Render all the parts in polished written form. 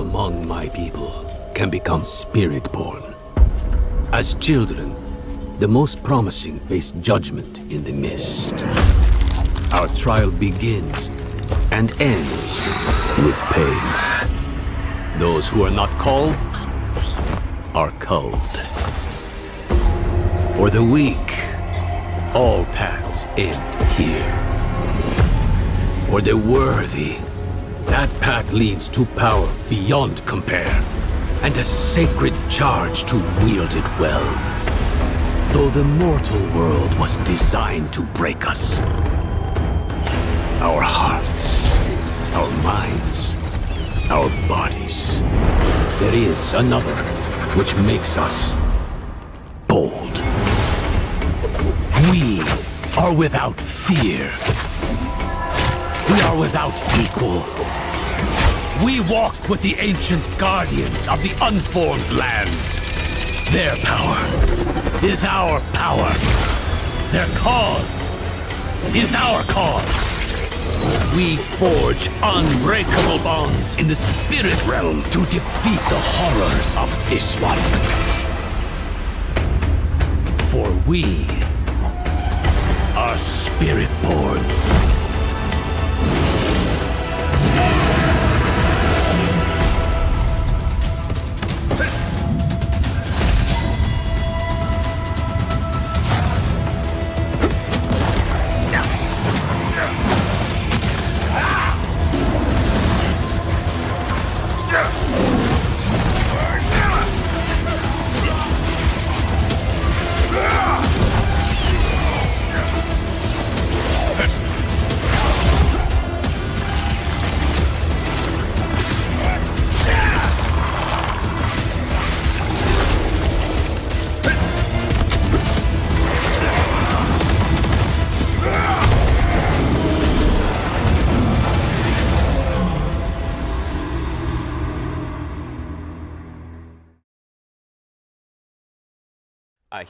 among my people can become Spiritborn. As children, the most promising face judgment in the mist. Our trial begins and ends with pain. Those who are not called are culled. For the weak, all paths end here. For the worthy, that path leads to power beyond compare, and a sacred charge to wield it well. Though the mortal world was designed to break us, our hearts, our minds, our bodies, there is another which makes us bold. We are without fear. We are without equal. We walk with the ancient guardians of the unformed lands. Their power is our power. Their cause is our cause. We forge unbreakable bonds in the spirit realm to defeat the horrors of this one. For we are Spiritborn.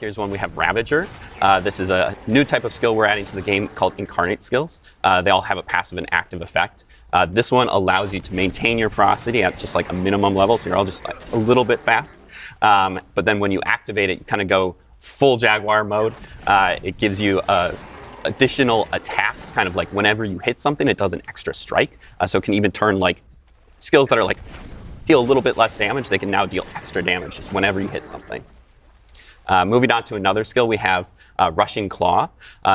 Here's one we have Ravager. This is a new type of skill we're adding to the game called Incarnate skills. They all have a passive and active effect. This one allows you to maintain your ferocity at just like a minimum level, so you're all just like a little bit fast. But then when you activate it, you kind of go full Jaguar mode. It gives you additional attacks, kind of like whenever you hit something, it does an extra strike. So it can even turn like skills that are like deal a little bit less damage, they can now deal extra damage just whenever you hit something. Moving on to another skill, we have Rushing Claw.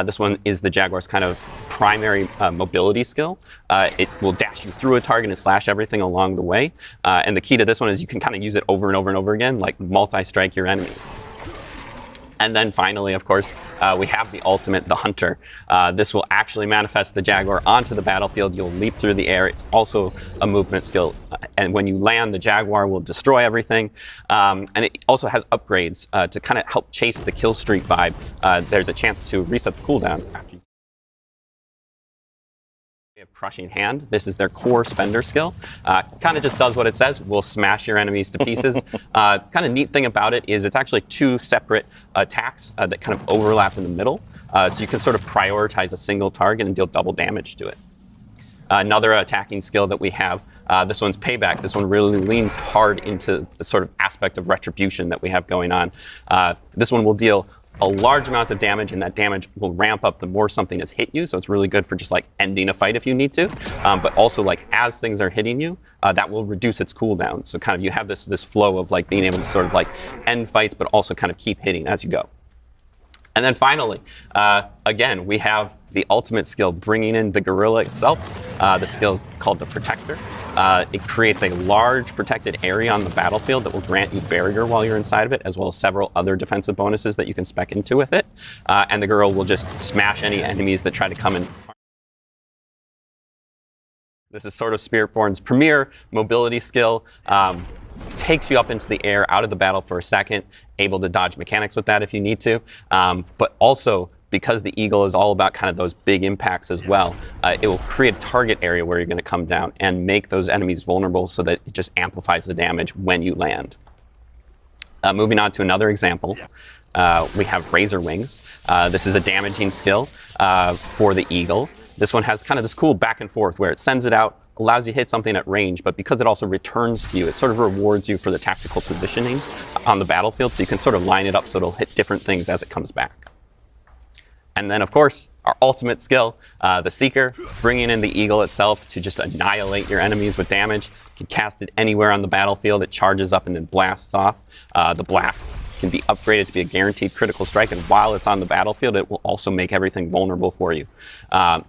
This one is the Jaguar's kind of primary mobility skill. It will dash you through a target and slash everything along the way. And the key to this one is you can kind of use it over and over and over again, like multi-strike your enemies. And then finally, of course, we have the ultimate, the Hunter. This will actually manifest the Jaguar onto the battlefield. You'll leap through the air. It's also a movement skill. And when you land, the Jaguar will destroy everything. And it also has upgrades to kind of help chase the kill streak vibe. There's a chance to reset the cooldown after you. We have Crushing Hand. This is their core spender skill. Kind of just does what it says. Will smash your enemies to pieces. Kind of neat thing about it is it's actually two separate attacks that kind of overlap in the middle. So you can sort of prioritize a single target and deal double damage to it. Another attacking skill that we have, this one's Payback. This one really leans hard into the sort of aspect of retribution that we have going on. This one will deal a large amount of damage, and that damage will ramp up the more something has hit you. So it's really good for just like ending a fight if you need to. But also like as things are hitting you, that will reduce its cooldown. So kind of you have this flow of like being able to sort of like end fights, but also kind of keep hitting as you go. And then finally, again, we have the ultimate skill, bringing in the gorilla itself. The skill is called the Protector. It creates a large protected area on the battlefield that will grant you barrier while you're inside of it, as well as several other defensive bonuses that you can spec into with it. And the gorilla will just smash any enemies that try to come in. This is sort of Spiritborn's premier mobility skill. Takes you up into the air, out of the battle for a second, able to dodge mechanics with that if you need to. But also, because the Eagle is all about kind of those big impacts as well, it will create a target area where you're going to come down and make those enemies vulnerable so that it just amplifies the damage when you land. Moving on to another example, we have Razor Wings. This is a damaging skill for the Eagle. This one has kind of this cool back and forth where it sends it out, allows you to hit something at range, but because it also returns to you, it sort of rewards you for the tactical positioning on the battlefield, so you can sort of line it up so it'll hit different things as it comes back. And then, of course, our ultimate skill, the Seeker, bringing in the Eagle itself to just annihilate your enemies with damage. You can cast it anywhere on the battlefield. It charges up and then blasts off. The blast can be upgraded to be a guaranteed critical strike, and while it's on the battlefield, it will also make everything vulnerable for you.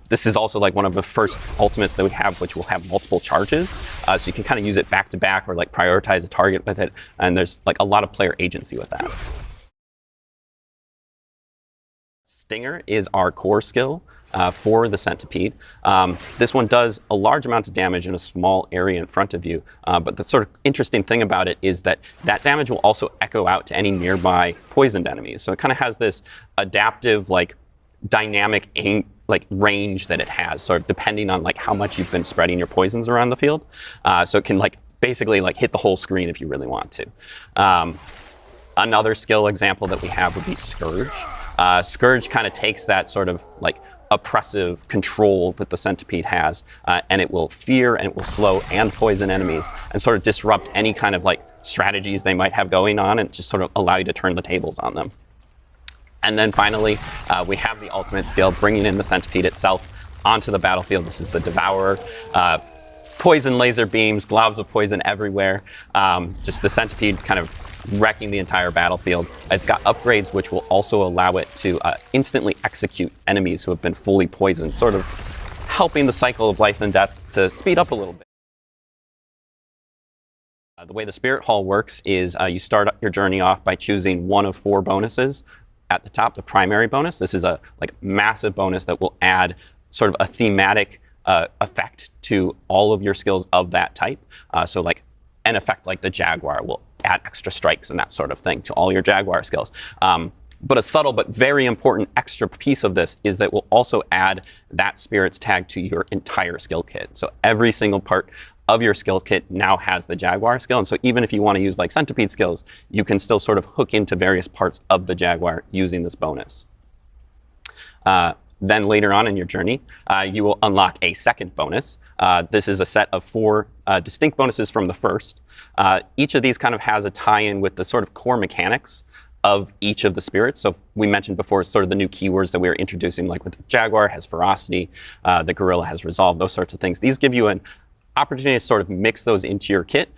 This is also like one of the first ultimates that we have, which will have multiple charges, so you can kind of use it back to back or like prioritize a target with it, and there's like a lot of player agency with that. Stinger is our core skill for the Centipede. This one does a large amount of damage in a small area in front of you, but the sort of interesting thing about it is that that damage will also echo out to any nearby poisoned enemies. So it kind of has this adaptive, like dynamic range that it has, sort of depending on like how much you've been spreading your poisons around the field. So it can like basically like hit the whole screen if you really want to. Another skill example that we have would be Scourge. Scourge kind of takes that sort of like oppressive control that the Centipede has, and it will fear and it will slow and poison enemies and sort of disrupt any kind of like strategies they might have going on and just sort of allow you to turn the tables on them. And then finally, we have the ultimate skill, bringing in the Centipede itself onto the battlefield. This is the Devourer. Poison laser beams, globs of poison everywhere. Just the Centipede kind of wrecking the entire battlefield. It's got upgrades which will also allow it to instantly execute enemies who have been fully poisoned, sort of helping the cycle of life and death to speed up a little bit. The way the Spirit Hall works is you start your journey off by choosing one of 4 bonuses. At the top, the primary bonus. This is a like massive bonus that will add sort of a thematic effect to all of your skills of that type. So like an effect like the Jaguar will add extra strikes and that sort of thing to all your Jaguar skills. But a subtle but very important extra piece of this is that we'll also add that Spirit's tag to your entire skill kit. So every single part of your skill kit now has the Jaguar skill. And so even if you want to use like Centipede skills, you can still sort of hook into various parts of the Jaguar using this bonus. Then later on in your journey, you will unlock a second bonus. This is a set of 4 distinct bonuses from the first. Each of these kind of has a tie-in with the sort of core mechanics of each of the spirits. So we mentioned before sort of the new keywords that we were introducing, like with the Jaguar has ferocity, the Gorilla has resolve, those sorts of things. These give you an opportunity to sort of mix those into your kit,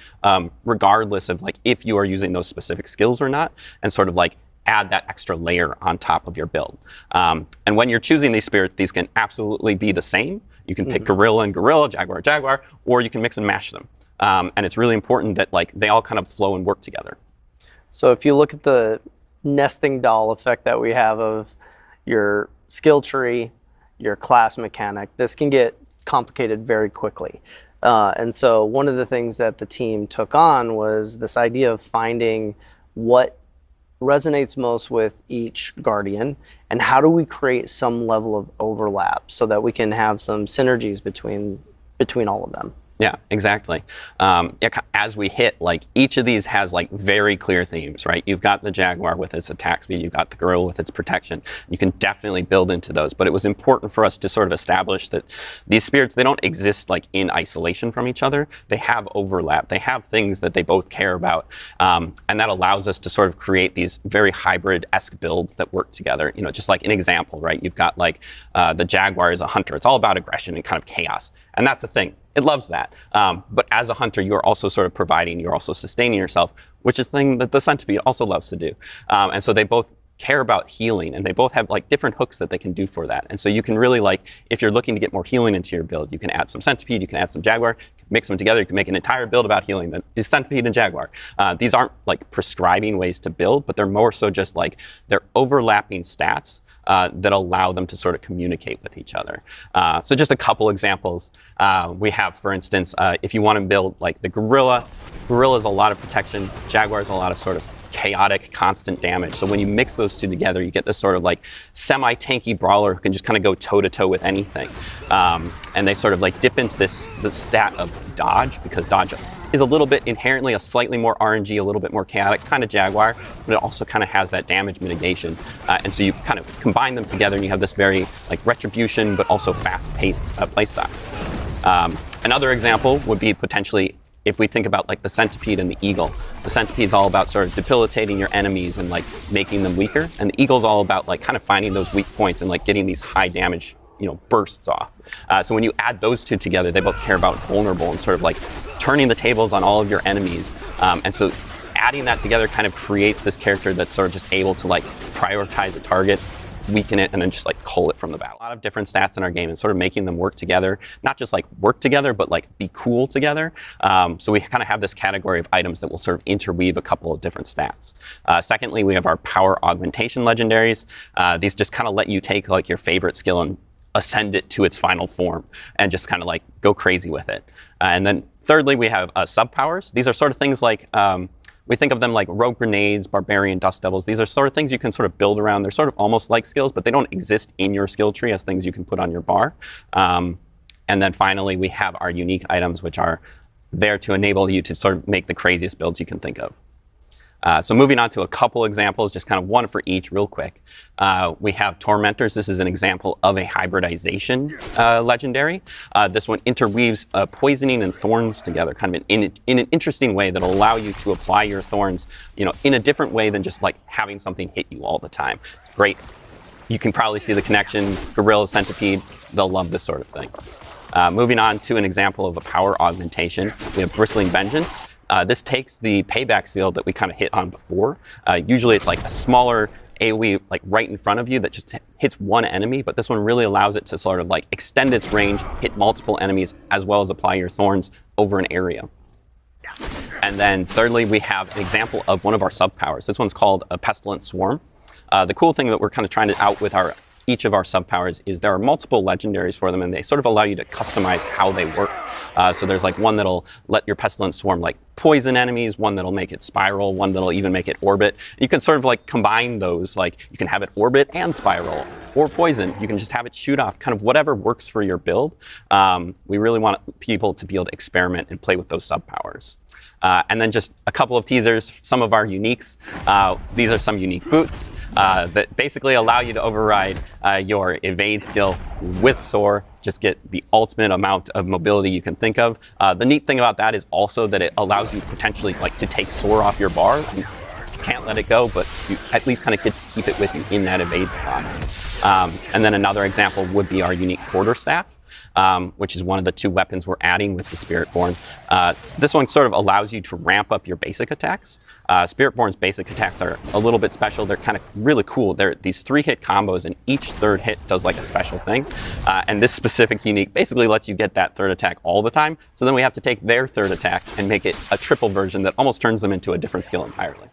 regardless of like if you are using those specific skills or not, and sort of like add that extra layer on top of your build. And when you're choosing these spirits, these can absolutely be the same. You can pick Gorilla and Gorilla, Jaguar, Jaguar, or you can mix and mash them. And it's really important that like they all kind of flow and work together. So if you look at the nesting doll effect that we have of your skill tree, your class mechanic, this can get complicated very quickly. And so one of the things that the team took on was this idea of finding what resonates most with each Guardian, and how do we create some level of overlap so that we can have some synergies between all of them. Yeah, exactly. As we hit, like each of these has like very clear themes, right? You've got the Jaguar with its attack speed, you've got the Gorilla with its protection. You can definitely build into those, but it was important for us to sort of establish that these spirits, they don't exist like in isolation from each other. They have overlap. They have things that they both care about, and that allows us to sort of create these very hybrid-esque builds that work together. You know, just like an example, right? You've got like the Jaguar is a hunter. It's all about aggression and kind of chaos, and that's a thing. It loves that. But as a hunter, you're also sort of providing, you're also sustaining yourself, which is a thing that the Centipede also loves to do. And so they both care about healing, and they both have like different hooks that they can do for that. And so you can really like, if you're looking to get more healing into your build, you can add some Centipede, you can add some Jaguar, mix them together, you can make an entire build about healing that is Centipede and Jaguar. These aren't like prescribing ways to build, but they're more so just like they're overlapping stats that allow them to sort of communicate with each other. So just a couple examples. We have, for instance, if you want to build like the Gorilla, Gorilla's a lot of protection, Jaguar's a lot of sort of chaotic, constant damage. So when you mix those two together, you get this sort of like semi-tanky brawler who can just kind of go toe-to-toe with anything. And they sort of like dip into the stat of dodge, because dodge is a little bit inherently a slightly more RNG, a little bit more chaotic, kind of Jaguar, but it also kind of has that damage mitigation. And so you kind of combine them together and you have this very like retribution, but also fast-paced playstyle. Another example would be potentially if we think about like the Centipede and the Eagle. The Centipede's all about sort of debilitating your enemies and like making them weaker, and the Eagle's all about like kind of finding those weak points and like getting these high damage, you know, bursts off. So when you add those two together, they both care about vulnerable and sort of like turning the tables on all of your enemies. And so adding that together kind of creates this character that's sort of just able to like prioritize a target, weaken it, and then just like cull it from the battle. A lot of different stats in our game and sort of making them work together, not just like work together, but like be cool together. So we kind of have this category of items that will sort of interweave a couple of different stats. Secondly, we have our power augmentation legendaries. These just kind of let you take like your favorite skill and ascend it to its final form and just kind of like go crazy with it. And then thirdly, we have sub powers. These are sort of things like we think of them like rogue grenades, barbarian, dust devils. These are sort of things you can sort of build around. They're sort of almost like skills, but they don't exist in your skill tree as things you can put on your bar. And then finally, we have our unique items, which are there to enable you to sort of make the craziest builds you can think of. So moving on to a couple examples, just kind of one for each real quick. We have Tormentors. This is an example of a hybridization legendary. This one interweaves poisoning and thorns together kind of in an interesting way that'll allow you to apply your thorns, you know, in a different way than just like having something hit you all the time. It's great. You can probably see the connection. Gorilla, Centipede, they'll love this sort of thing. Moving on to an example of a power augmentation, we have Bristling Vengeance. This takes the payback seal that we kind of hit on before. Usually it's like a smaller AoE like right in front of you that just hits one enemy, but this one really allows it to sort of like extend its range, hit multiple enemies, as well as apply your thorns over an area. And then thirdly, we have an example of one of our sub-powers. This one's called a Pestilent Swarm. The cool thing that we're kind of trying to out with each of our sub-powers is there are multiple legendaries for them, and they sort of allow you to customize how they work. So there's like one that'll let your Pestilent Swarm like poison enemies, one that'll make it spiral, one that'll even make it orbit. You can sort of like combine those, like you can have it orbit and spiral, or poison. You can just have it shoot off, kind of whatever works for your build. We really want people to be able to experiment and play with those sub-powers. And then just a couple of teasers, some of our uniques. These are some unique boots that basically allow you to override your evade skill with soar, just get the ultimate amount of mobility you can think of. The neat thing about that is also that it allows you potentially like to take soar off your bar. You can't let it go, but you at least kind of get to keep it with you in that evade slot. And then another example would be our unique quarterstaff. Which is one of the two weapons we're adding with the Spiritborn. This one sort of allows you to ramp up your basic attacks. Spiritborn's basic attacks are a little bit special. They're kind of really cool. They're these 3-hit combos, and each third hit does like a special thing. And this specific unique basically lets you get that third attack all the time. So then we have to take their third attack and make it a triple version that almost turns them into a different skill entirely.